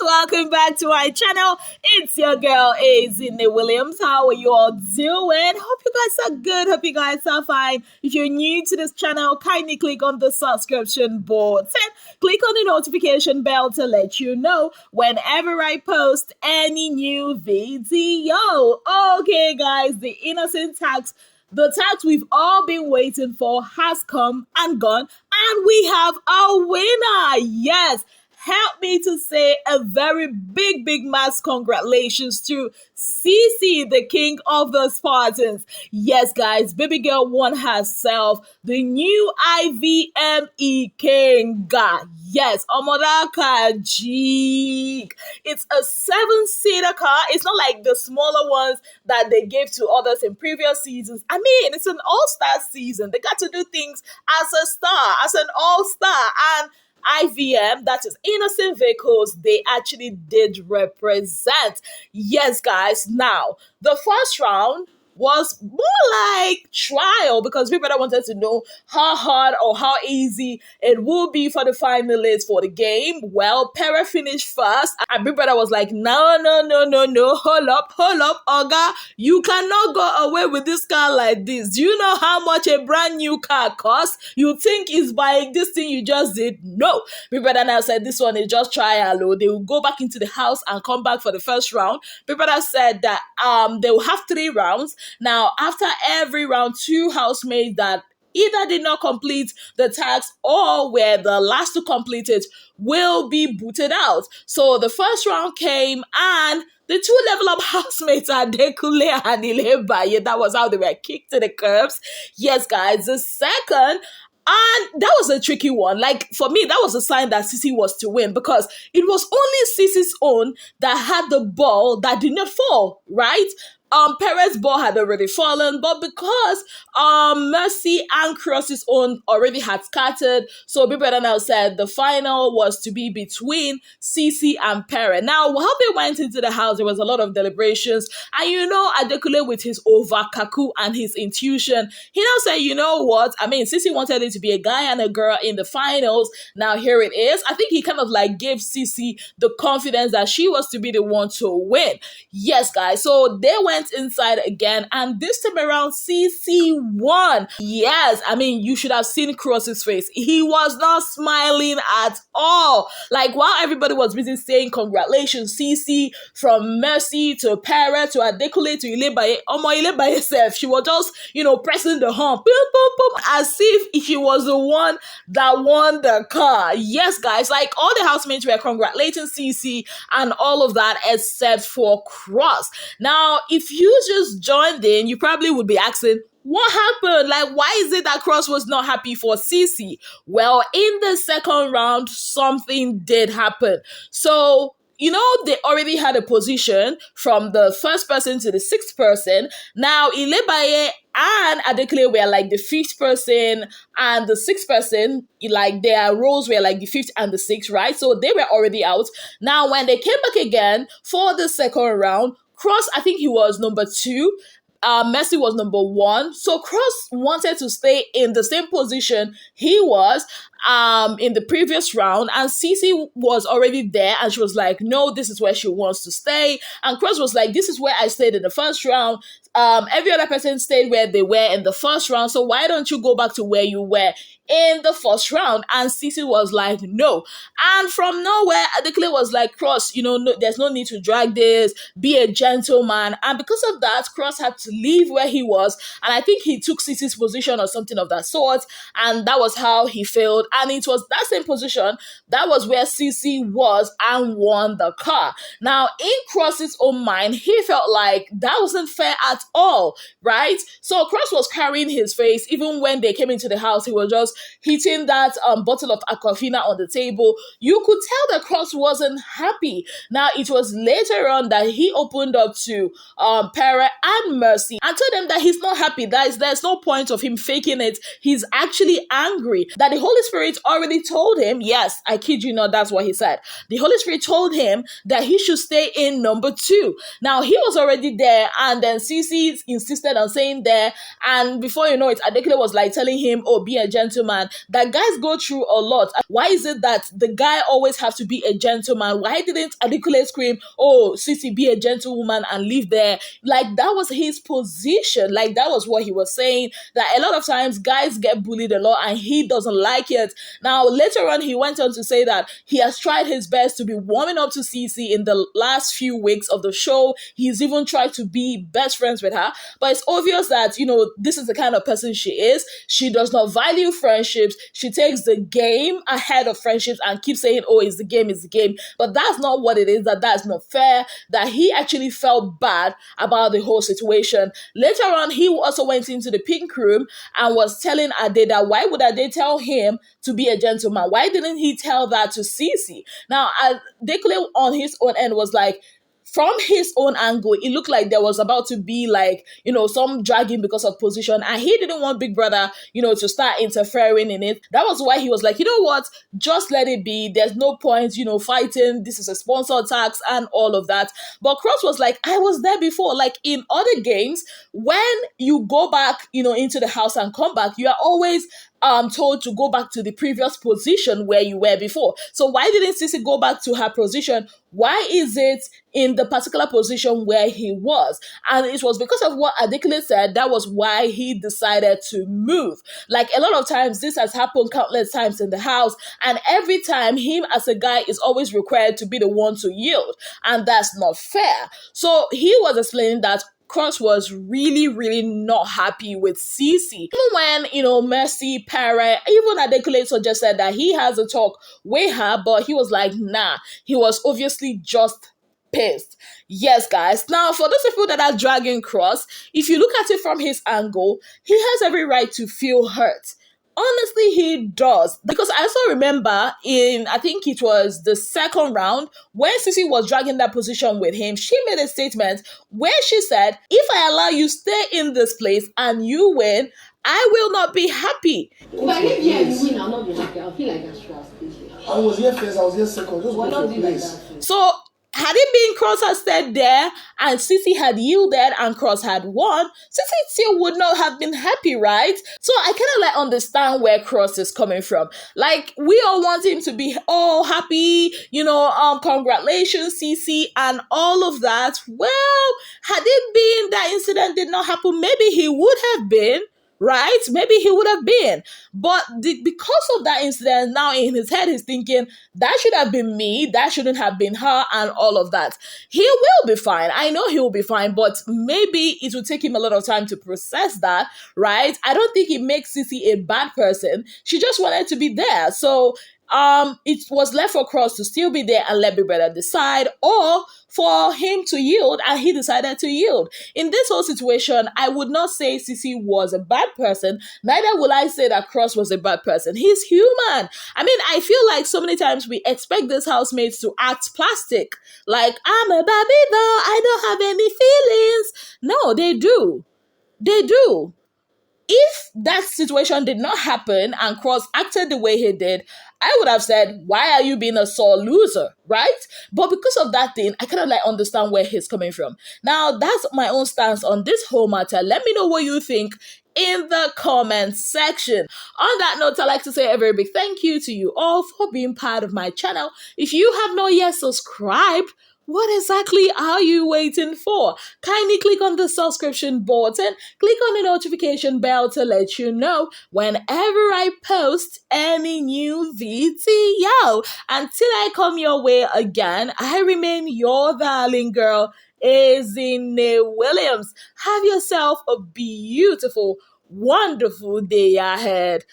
welcome back to my channel. It's your girl Azine Williams. How are you all doing? Hope you guys are good. Hope you guys are fine. If you're new to this channel, kindly click on the subscription button. Click on the notification bell to let you know whenever I post any new video. Okay guys, the innocent tax, the tax we've all been waiting for has come and gone, and we have a winner. Yes, help me to say a very big mass congratulations to Ceec, the king of the Spartans. Yes, guys, baby girl won herself the new IVME king. Yes, Omodaka Ceec. It's a 7-seater car. It's not like the smaller ones that they gave to others in previous seasons. I mean, it's an all-star season. They got to do things as a star, as an all-star. And IVM, that is Innocent Vehicles, they actually did represent. Yes, guys. Now, the first round was more like trial because people wanted to know how hard or how easy it will be for the finalists for the game. Well, Pere finished first, and Big Brother was like, no, hold up, Oga, you cannot go away with this car like this. Do you know how much a brand new car costs? You think it's buying this thing you just did? No. Big Brother now said this one is just trial. They will go back into the house and come back for the first round. Big Brother said that they will have 3 rounds. Now, after every round, 2 housemates that either did not complete the task or were the last to complete it will be booted out. So the first round came, and the 2 level up housemates are Dekule and Ilebaye. That was how they were kicked to the curbs. Yes, guys, the second, and that was a tricky one. Like, for me, that was a sign that Ceec was to win because it was only Ceec's own that had the ball that did not fall, right? Perez's ball had already fallen, but because Mercy and Cross's own already had scattered, so Big Brother now said the final was to be between Ceec and Perez. Now, while they went into the house, there was a lot of deliberations, and Adekule with his over-kaku and his intuition, he now said, you know what, I mean, Ceec wanted it to be a guy and a girl in the finals. Now, here it is. I think he kind of like gave Ceec the confidence that she was to be the one to win. Yes, guys, so they went inside again, and this time around Ceec won. Yes, I mean, you should have seen Cross's face. He was not smiling at all. Like, while everybody was busy saying congratulations Ceec, from Mercy to Perez to Adekule to Ilebaye, Ilebaye herself, she was just pressing the horn, boom, boom, boom, as if she was the one that won the car. Yes, guys, like all the housemates were congratulating Ceec and all of that except for Cross. Now, if you just joined in, you probably would be asking, what happened? Like, why is it that Cross was not happy for Ceec? Well, in the second round, something did happen. So, they already had a position from the first person to the 6th person. Now, Ilebaye and Adekule were like the 5th person, and the 6th person, like their roles were like the 5th and the 6th, right? So they were already out. Now, when they came back again for the second round, Cross, I think he was number 2. Mercy was number 1. So Cross wanted to stay in the same position he was in the previous round, and Ceec was already there, and she was like, no, this is where she wants to stay. And Cross was like, this is where I stayed in the first round. Every other person stayed where they were in the first round, so why don't you go back to where you were in the first round? And Ceec was like, no. And from nowhere, Adekule was like, Cross, no, there's no need to drag this, be a gentleman. And because of that, Cross had to leave where he was, and I think he took Ceec's position or something of that sort, and that was how he failed. And it was that same position, that was where Ceec was and won the car. Now, in Cross's own mind, he felt like that wasn't fair at all, right? So Cross was carrying his face. Even when they came into the house, he was just hitting that bottle of Aquafina on the table. You could tell that Cross wasn't happy. Now, it was later on that he opened up to Perez and Mercy and told them that he's not happy. There's no point of him faking it. He's actually angry that the Holy Spirit Spirit already told him, yes, I kid you not, that's what he said. The Holy Spirit told him that he should stay in number 2. Now, he was already there, and then Ceec insisted on staying there. And before you know it, Adekule was like telling him, oh, be a gentleman. That guys go through a lot. Why is it that the guy always have to be a gentleman? Why didn't Adekule scream, oh, Ceec, be a gentlewoman and live there? Like, that was his position. Like, that was what he was saying, that a lot of times guys get bullied a lot and he doesn't like it. Now, later on, he went on to say that he has tried his best to be warming up to Ceec in the last few weeks of the show. He's even tried to be best friends with her. But it's obvious that, this is the kind of person she is. She does not value friendships. She takes the game ahead of friendships and keeps saying, oh, it's the game, it's the game. But that's not what it is, that's not fair, that he actually felt bad about the whole situation. Later on, he also went into the pink room and was telling Ade that why would Ade tell him to be a gentleman? Why didn't he tell that to Ceec? Now, Dekule on his own end was like, from his own angle, it looked like there was about to be like, some dragging because of position. And he didn't want Big Brother, to start interfering in it. That was why he was like, you know what? Just let it be. There's no point, fighting. This is a sponsor tax and all of that. But Cross was like, I was there before. Like in other games, when you go back, into the house and come back, you are always told to go back to the previous position where you were before. So why didn't Ceec go back to her position? Why is it in the particular position where he was? And it was because of what Adekule said. That was why he decided to move. Like a lot of times, this has happened countless times in the house. And every time, him as a guy is always required to be the one to yield. And that's not fair. So he was explaining that Cross was really, really not happy with Ceec. Even when, Mercy, Para, even Adekule suggested that he has a talk with her, but he was like, nah. He was obviously just pissed. Yes, guys. Now, for those people that are dragging Cross, if you look at it from his angle, he has every right to feel hurt. Honestly, he does. Because I also remember I think it was the second round, when Ceec was dragging that position with him, she made a statement where she said, if I allow you stay in this place and you win, I will not be happy. If I leave here and you win, I'll not be happy. I'll feel like a stress. I was here first, I was here second. Just go to your place. So, had it been Cross had stayed there and Ceec had yielded and Cross had won, Ceec still would not have been happy, right? So I kind of understand where Cross is coming from. Like, we all want him to be happy, congratulations, Ceec, and all of that. Well, had it been that incident did not happen, maybe he would have been. Right? Maybe he would have been. But because of that incident, now in his head, he's thinking, that should have been me, that shouldn't have been her, and all of that. He will be fine. I know he will be fine, but maybe it will take him a lot of time to process that, right? I don't think it makes Ceec a bad person. She just wanted to be there. So, it was left for Cross to still be there and let Big Brother decide, or for him to yield, and he decided to yield. In this whole situation, I would not say Ceec was a bad person, neither will I say that Cross was a bad person. He's human. I mean, I feel like so many times we expect these housemates to act plastic, like, I'm a Barbie doll, I don't have any feelings. No, they do. They do. If that situation did not happen and Cross acted the way he did, I would have said, why are you being a sore loser, right? But because of that thing, I kind of understand where he's coming from. Now, that's my own stance on this whole matter. Let me know what you think in the comments section. On that note, I'd like to say a very big thank you to you all for being part of my channel. If you have not yet subscribed, what exactly are you waiting for? Kindly click on the subscription button, click on the notification bell to let you know whenever I post any new video. Until I come your way again, I remain your darling girl, Ezinne Williams. Have yourself a beautiful, wonderful day ahead.